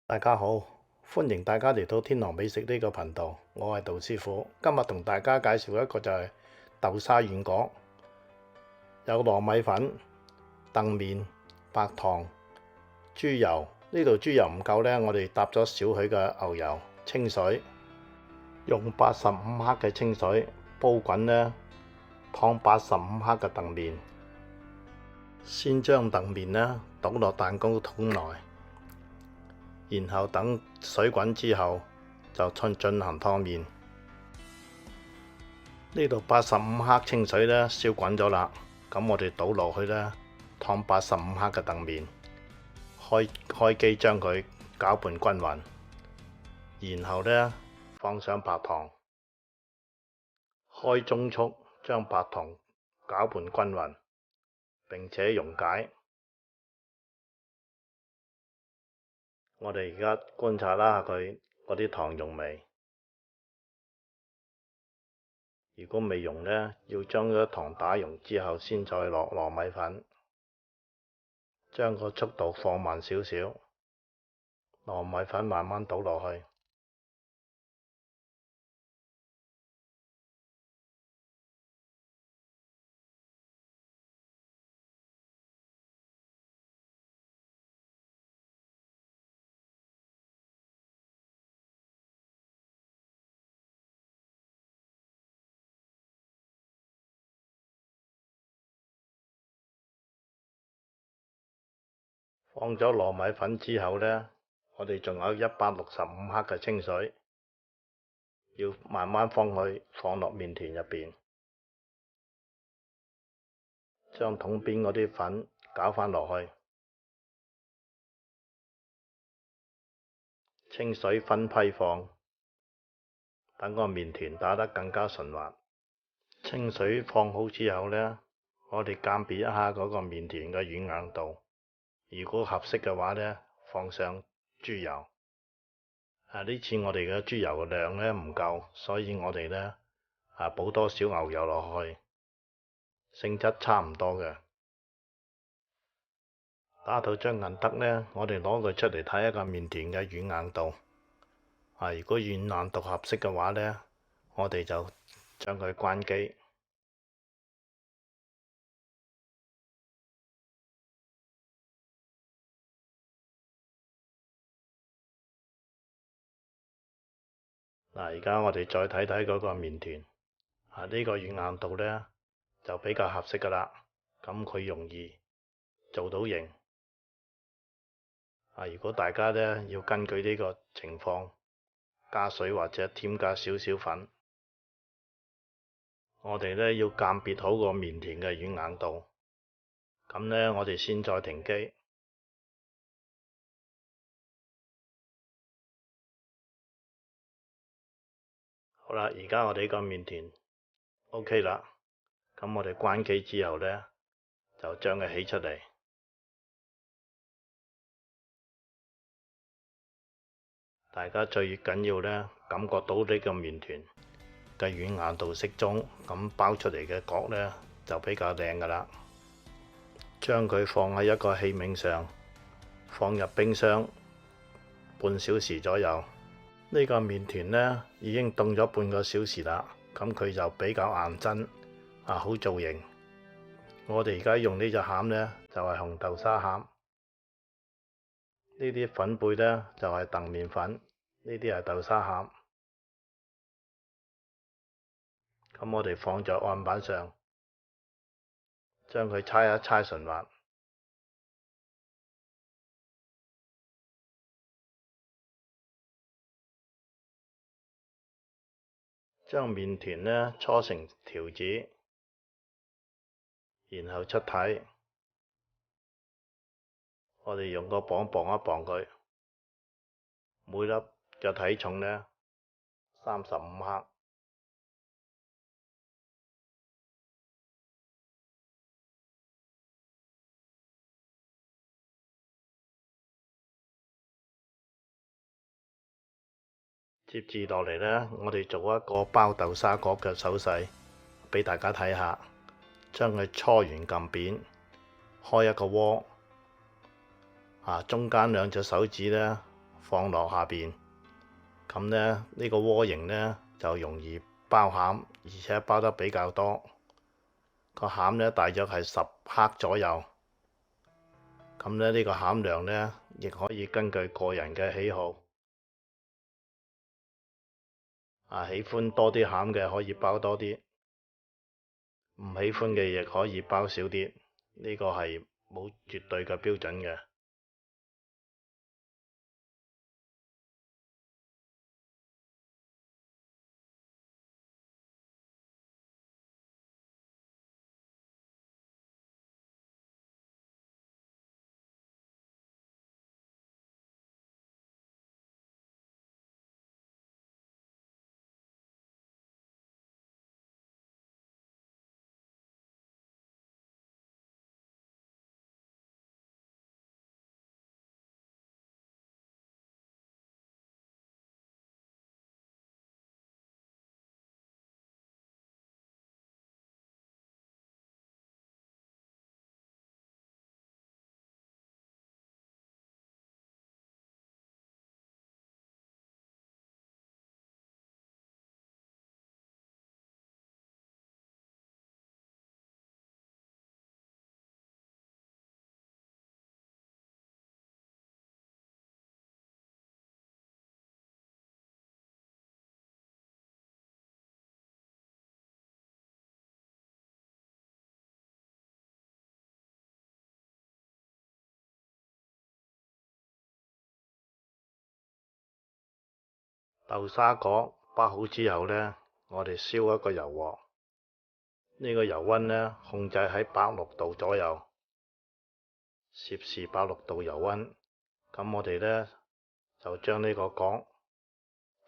大家好，歡迎大家嚟到天堂美食呢個頻道，我係杜師傅。今日同大家介紹一個就係豆沙軟果，有糯米粉、澄麵、白糖、豬油。呢度豬油唔夠呢，我哋搭咗少許嘅牛油、清水，用85克嘅清水煲滾呢，燙85克嘅澄麵。先將澄麵呢倒落蛋糕桶內。然後等水滾之後，就進行燙麵。呢度85克清水呢燒滾咗啦，咁我哋倒落去呢燙85克嘅澄麵，開機將佢攪拌均勻，然後呢放上白糖，開中速將白糖攪拌均勻，並且溶解。我哋而家觀察啦，佢嗰啲糖溶未？如果未溶呢，要將嗰糖打溶之後，先再落糯米粉，將個速度放慢少少，糯米粉慢慢倒落去。放咗糯米粉之後呢，我哋仲有165克嘅清水，要慢慢放落麵團入邊，將桶邊嗰啲粉攪返落去，清水分批放，等個麵團打得更加順滑。清水放好之後呢，我哋鑑別一下嗰個麵團嘅軟硬度。如果合適嘅話呢，放上豬油。呢次我哋嘅豬油嘅量呢唔夠，所以我哋呢補多少牛油落去，性質差唔多嘅。打到將銀得呢，我哋攞佢出嚟睇一個麵團嘅軟硬度。如果軟硬度合適嘅話呢，我哋就將佢關機。而家我哋再睇睇嗰個麵團，呢個軟硬度呢就比較合適㗎啦。咁佢容易做到形。如果大家呢要根據呢個情況加水或者添加少少粉，我哋呢要鑑別好個麵團嘅軟硬度。咁呢，我哋先再停機。好啦，而家我哋個麵團 OK 啦，咁我哋關機之後呢，就將佢起出嚟。大家最緊要呢，感覺到呢個麵團嘅軟硬度適中，咁包出嚟嘅角呢，就比較靚㗎啦。將佢放喺一個器皿上，放入冰箱半小時左右。呢個麵團呢已經凍咗半個小時啦，咁佢就比較硬身，好造型。我哋而家用呢隻餡呢，就係紅豆沙餡。呢啲粉貝呢，就係澄麵粉，呢啲係豆沙餡。咁我哋放在案板上，將佢搓一搓順滑。將麵團呢搓成條子，然後出體。我哋用個磅磅一磅佢，每粒嘅體重呢35克。接住落嚟呢，我哋做一個包豆沙角嘅手勢俾大家睇下。將佢搓完撳扁，開一個鍋，中間兩隻手指呢放落下邊，咁呢，呢個鍋形呢就容易包餡，而且包得比較多。個餡呢大約係10克左右。咁呢，呢個餡量呢，亦可以根據個人嘅喜好。喜歡多啲餡嘅可以包多啲，唔喜歡嘅亦可以包少啲。呢個係冇絕對嘅標準嘅。豆沙果包好之後呢，我哋燒一個油鑊，呢個油溫呢控制喺86度左右，攝氏86度油溫。咁我哋呢就將呢個果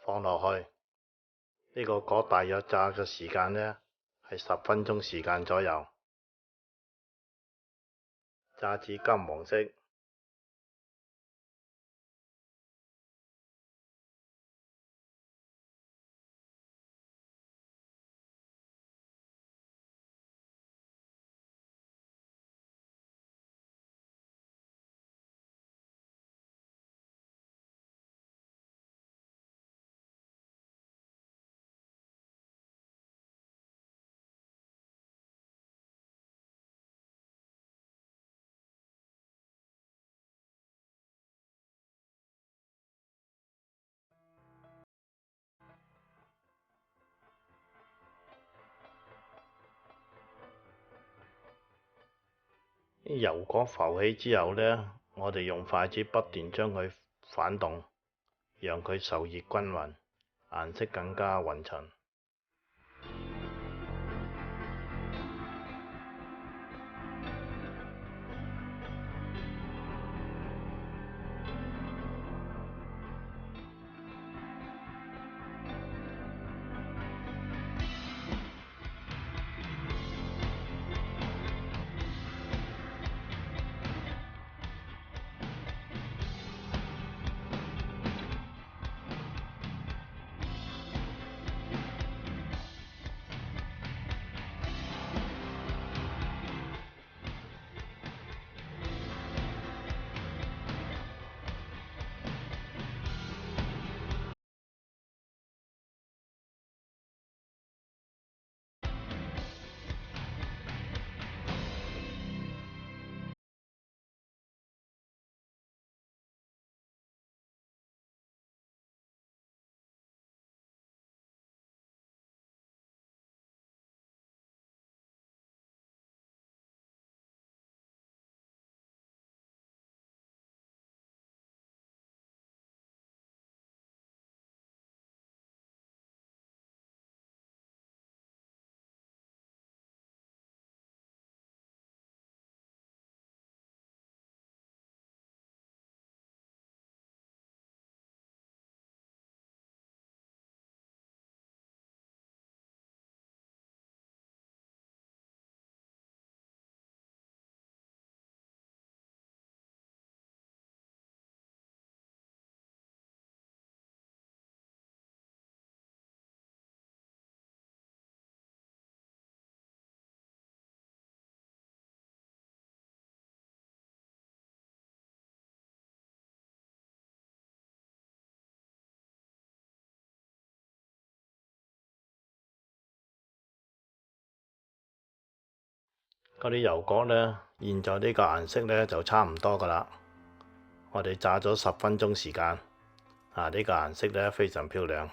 放落去，呢個果大約炸嘅時間呢係10分鐘時間左右，炸至金黃色。油果浮起之後呢，我哋用筷子不斷將佢反動，讓佢受熱均勻，顏色更加勻稱。嗰啲油角呢，現在呢個顏色呢就差唔多噶啦。我哋炸咗10分鐘時間，呢個顏色呢非常漂亮。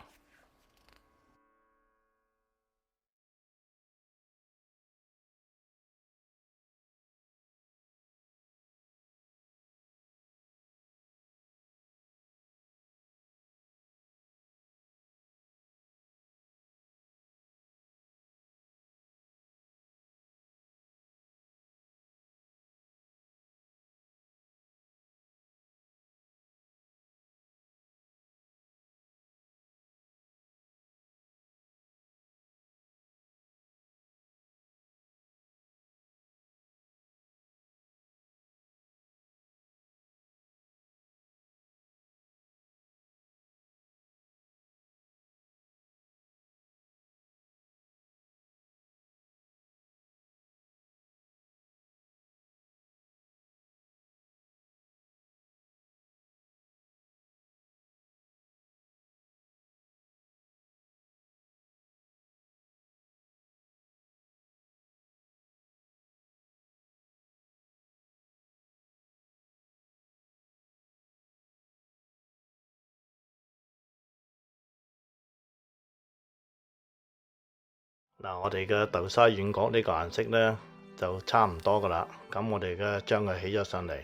嗱，我哋嘅豆沙軟角呢個顏色呢，就差唔多噶啦。咁我哋嘅將佢起咗上嚟，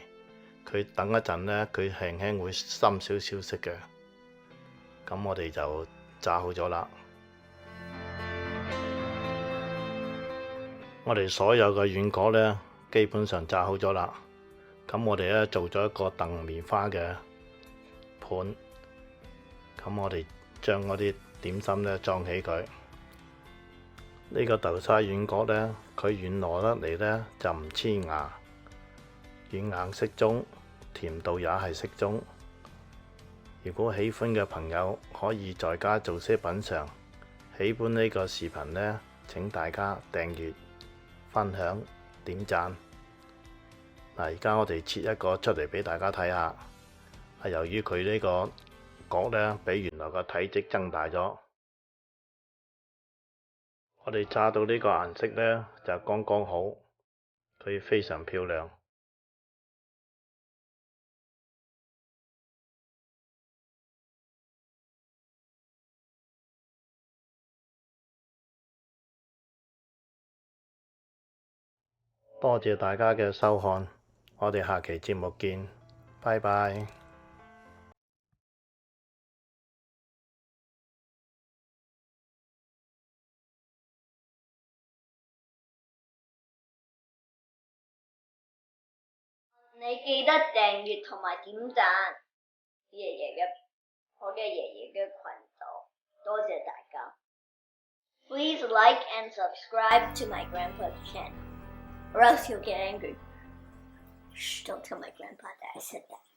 佢等一陣呢，佢輕輕會深少少色嘅。咁我哋就炸好咗啦。我哋所有嘅軟角呢，基本上炸好咗啦。咁我哋呢，做咗一個燉棉花嘅盤。咁我哋將嗰啲點心呢裝起佢。呢個豆沙軟角呢，佢軟糯得嚟呢，就唔黐牙，軟硬適中，甜度也係適中。如果喜歡嘅朋友可以在家做些品嚐。喜歡呢個視頻呢，請大家訂閱、分享、點讚。嗱，而家我哋切一個出嚟俾大家睇下。由於佢呢個角呢，比原來個體積增大咗。我哋炸到呢個顏色呢，就剛剛好，佢非常漂亮。多謝大家嘅收看，我哋下期節目見，拜拜。你記得訂閱同埋點讚我嘅爺爺嘅頻道，多謝大家。Please like and subscribe to my grandpa's channel, or else he'll get angry. Shh, don't tell my grandpa that I said that.